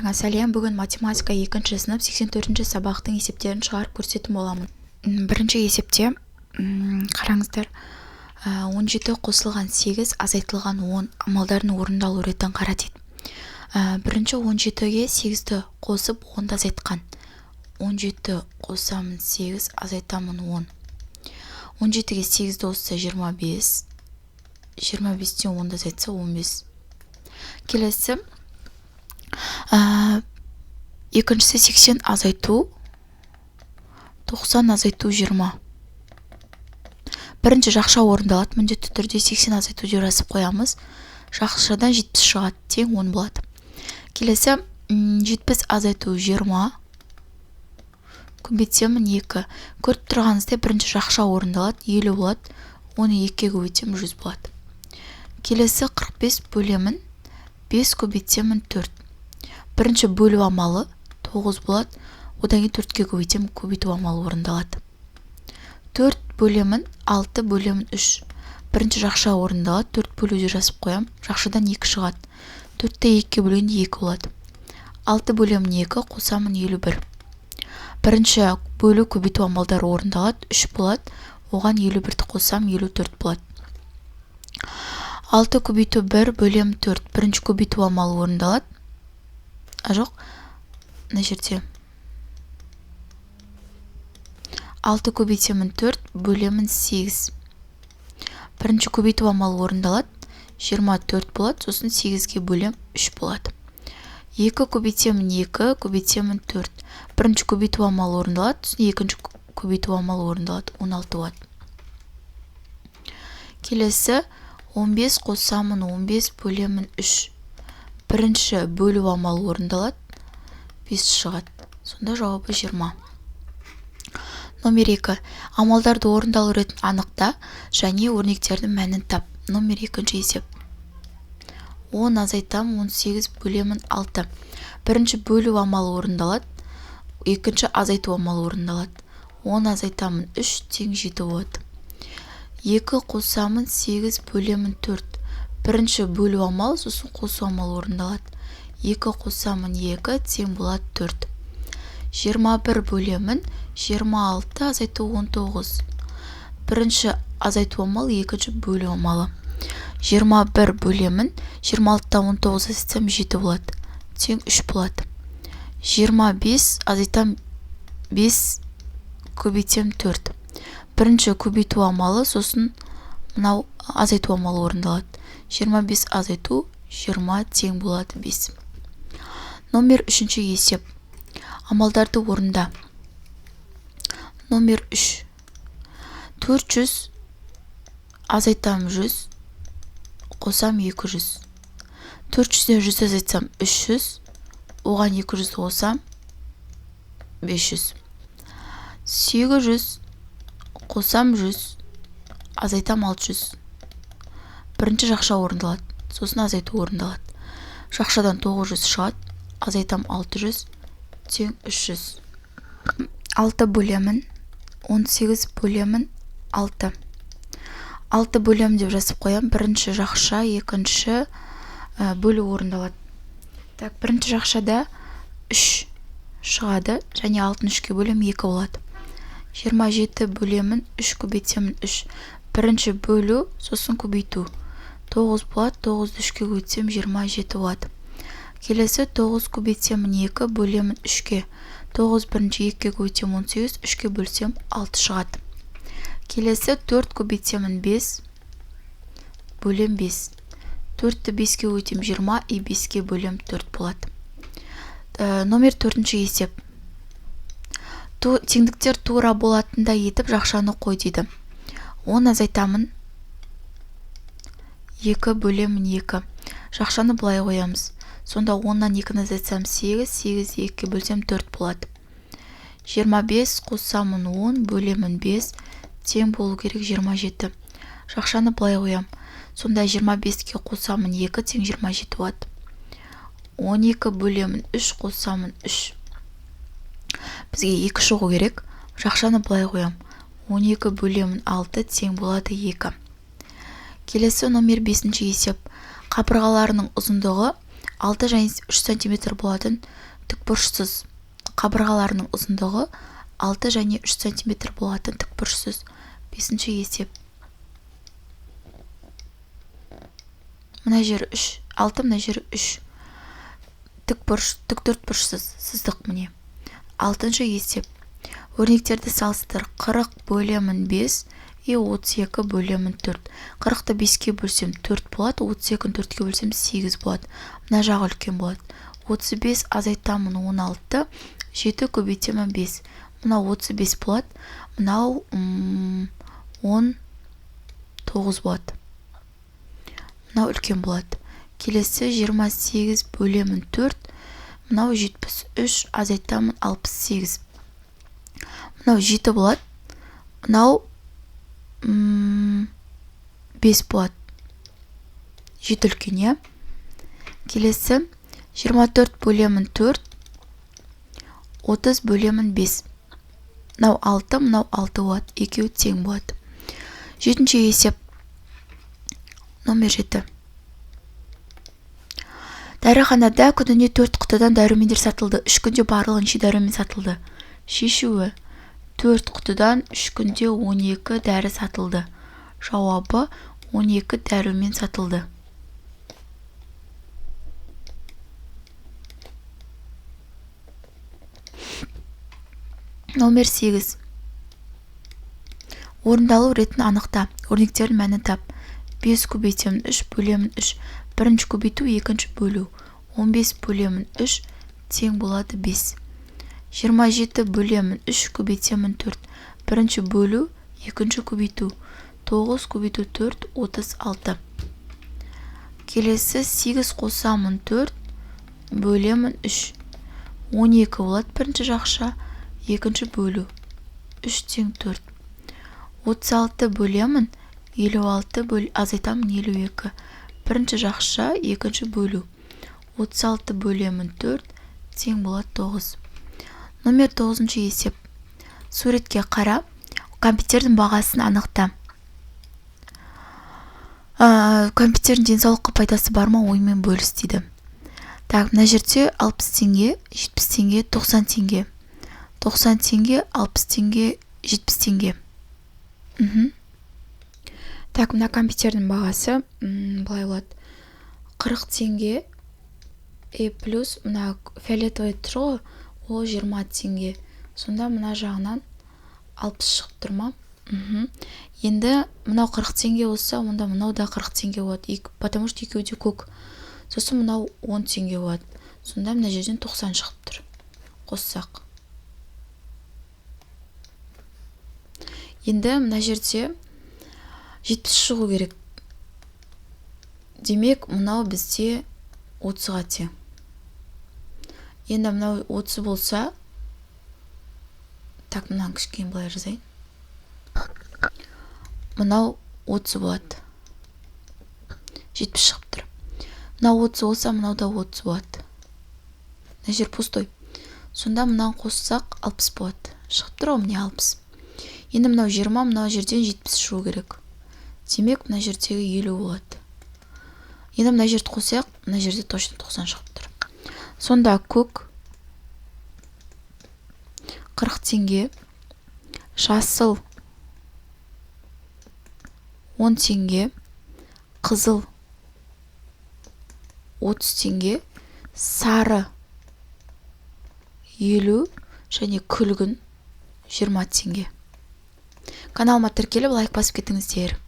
Барлықтарыңа сәлем. Бүгін математика 2 сынып 84 сабақтың есептерін шығарып көрсететін боламын. Бірінші есепте қараңыздар, 17 қосылған 8 азайтылған 10 амалдардың орындалу ретін қара дейді. Бірінші 17-ге 8-ті қосып 10-ды азайтқан. 17 қосамын 8 азайтамын 10. 17-ге 8-ді қосса 25. 25-тен 10-ды азайтса 15. Келесі екіншісі 80 азайту 90 азайту 20. Бірінші жақша орындалады. Міндетті түрде 80 азайту деп жазып қоямыз. Жақшадан 70 шығады, тең 10 болады. Келесі 70 азайту 20 көбейтемін 2. Көріп тұрғаныңызда бірінші жақша орындалады, 50 болады. Оны 2-ге көбейтемін 100 болады. Келесі 45 бөлемін 5 көбейтемін 4. Бірінші бөлу амалы 9 болады. Одан кейін 4-ке көбейтемін, көбейту амалы орындалады. 4 бөлемін 6 бөлемін 3. Бірінші жақша орындалады. 4 бөлуде жазып қоям. Жақшадан 2 шығады. 4-те 2-ке бөлгенде 2 болады. 6 бөлемін 2 қосамын 51. Бірінші бөлу көбейту амалдары орындалады. 3 болады. Оған 51-ті қосам 54 болады. 6 көбейту 1 бөлемін 4. Бірінші көбейту амалы орындалады. Жоқ, мына жерде 6 көбейтемін 4 бөлемін 8. Бірінші көбейту амалы орындалады. 24 болады. Сосын 8-ге бөлем 3 болады. 2 көбейтемін 2 көбейтемін 4. Бірінші көбейту амалы орындалады. Сосын екінші көбейту амалы орындалады. 16 болады. Келесі 15 қосамын 15 бөлемін 3. Бірінші бөлу амалы орындалады. 5 шығады. Сонда жауабы 20. Номер 2. Амалдарды орындалу ретін анықта және өрнектердің мәнін тап. Номер 2 есеп. 10 азайтам 18 бөлемін 6. Бірінші бөлу амалы орындалады. Екінші азайту амалы орындалады. 10 азайтамын 3 тең 7 болады. 2 қосамын 8 бөлемін 4. Бірінші бөлу амалы, сосын қосу амалы орындалады. 2 қосамын 2 тең болады 4. 21 бөлемін 26 азайту 19. Бірінші азайту амалы, екінші бөлу амалы. 21 бөлемін 26-та 19 азайтсам 7 болады. Тең 3 болады. 25 азайтам 5 көбейтем 4. Бірінші көбейту амалы, сосын мынау азайту амалы орындалады. 25 азайту 20 тең болады 5. Номер 3 есеп. Амалдарды орында. Номер 3. 400 азайтам 100 қосам 200. 400-ден 100 азайтсам 300. Оған 200 қосам 500. 800 қосам 100 азайтам 600. Бірінші жақша орындалады. Сосын азайту орындалады. Жақшадан 900 шығады. Азайтам 600 тең 300. 6 бөлемін 18 бөлемін 6. 6 бөлем деп жазып қоям. Бірінші жақша, екінші бөлу орындалады. Так, бірінші жақшада 3 шығады және 63-ке бөлем 2 болады. 27 бөлемін 3 көбейтемін 3. Бірінші бөлу, сосын көбейту. 9 болады. 9-ды 3-ке көбейтсем 27 болады. Келесі 9 көбейтемін 2 бөлемін 3-ке. 9 бірінші 2-ке көбейтем 18, 3-ке бөлсем 6 шығады. Келесі 4 көбейтемін 5 бөлем 5. 4-ті 5-ке көбейтем 20 и 5-ке бөлем 4 болады. Номер 4 есеп. Теңдіктер тура болатында етіп жақшаны қой дейді. 10 азайтамын 2 бөлемін 2. Жақшаны былай қоямыз. Сонда 10-нан 2-ні азайтсам 8, 8 2-ке бөлсем 4 болады. 25 қосамын 10 бөлемін 5 тең болу керек 27. Жақшаны былай қоям. Сонда 25-ке қосамын 2 тең 27 болады. 12 бөлемін 3 қосамын 3. Бізге 2 шығу керек. Жақшаны былай қоям. 12 бөлемін 6 тең болады 2. Келесі номер 5 есеп. Қабырғаларының ұзындығы 6 және 3 см болатын тікбұрышсыз қабырғаларының ұзындығы 6 және 3 см болатын тікбұрышсыз. 5-ші есеп. Мына жері 3, 6, мына жері 3. Тіктөртбұрышсыз сызық міне. 6-ші есеп. Өрнектерді салыстыр. 40 бөлемін 5 и 32 бөлемін 4. 40-ты 5-ке бөлсем 4 болады, 32-ні 4-ке бөлсем 8 болады. Мына жағы үлкен болады. 35 азайтамын 16, 7 көбейтемін 5. Мынау 35 болады. Мынау 19 болады. Мынау үлкен болады. Келесі 28 бөлемін 4. Мынау 73 азайтамын 68. Мынау 7 болады. Мынау 5 болады. 7 үлкен, е. Келесі 24 бөлемін 4. 30 бөлемін 5. Мынау 6, мынау 6 болады. Екеуі тең болады. 7-ші есеп. Номер 7. Дәріханада күніне 4 құтыдан дәрумендер сатылды. 3 күнде барлығы неше дәрумен сатылды? Шешуі. 4 құтыдан 3 күнде 12 дәрі сатылды. Жауабы 12 дәрумен сатылды. Номер 8. Орындалу ретін анықта. Өрнектердің мәнін тап. 5 көбейтемін 3 бөлемін 3. Бірінші көбейту, екінші бөлу. 15 бөлемін 3 тең болады 5. 27 бөлемін 3 көбейтемін 4. Бірінші бөлу, екінші көбейту. 9 көбейту 4, 36. Келесі 8 қосамын 4 бөлемін 3. 12 болады бірінші жақша, екінші бөлу. 3 тең 4. 36 бөлемін 56 азайтамын 52. Бірінші жақша, екінші бөлу. 36 бөлемін 4 тең болады 9. Номер 9-ші есеп. Суретке қара. Компьютердің бағасын анықта. Компьютердің денсаулыққа пайдасы бар ма, оймен бөліс дейді. Так, мына жерде 60 теңге, 70 теңге, 90 теңге. 90 теңге, 60 теңге, 70 теңге. Так, мына компьютердің бағасы былай болады. 40 теңге плюс мына фиолетовый тұр, ол 20 теңге. Сонда мына жағынан 60 шығып тұр ма? Енді мынау 40 теңге болса, онда мынау да 40 теңге болады. Потому что екеуі де көк. Сосын мынау 10 теңге болады. Сонда мына жерден 90 шығып тұр. Қоссақ. Енді мына жерде 70 шығу керек. Демек, мынау бізде 30-ға тең. Енді мынау 30 болса, так, мынау кішкене былай жазайын. Мынау 30 болады. 70 шығып тұр. Мынау 30 болса, мынау да 30 болады. Мына жер пустой. Сонда мынау қоссақ 60 болады. Шығып тұр, міне 60. Енді мынау 20, мынау жерден 70 шығу керек. Демек, мына жердегі 50 болады. Енді мына жерді қосақ, мына жерде точно 90 шығып тұр. Сонда көк 40 теңге, жасыл 10 теңге, қызыл 30 теңге, сары 50 және күлгін 20 теңге. Каналыма тіркеліп лайк басып кетіңіздер.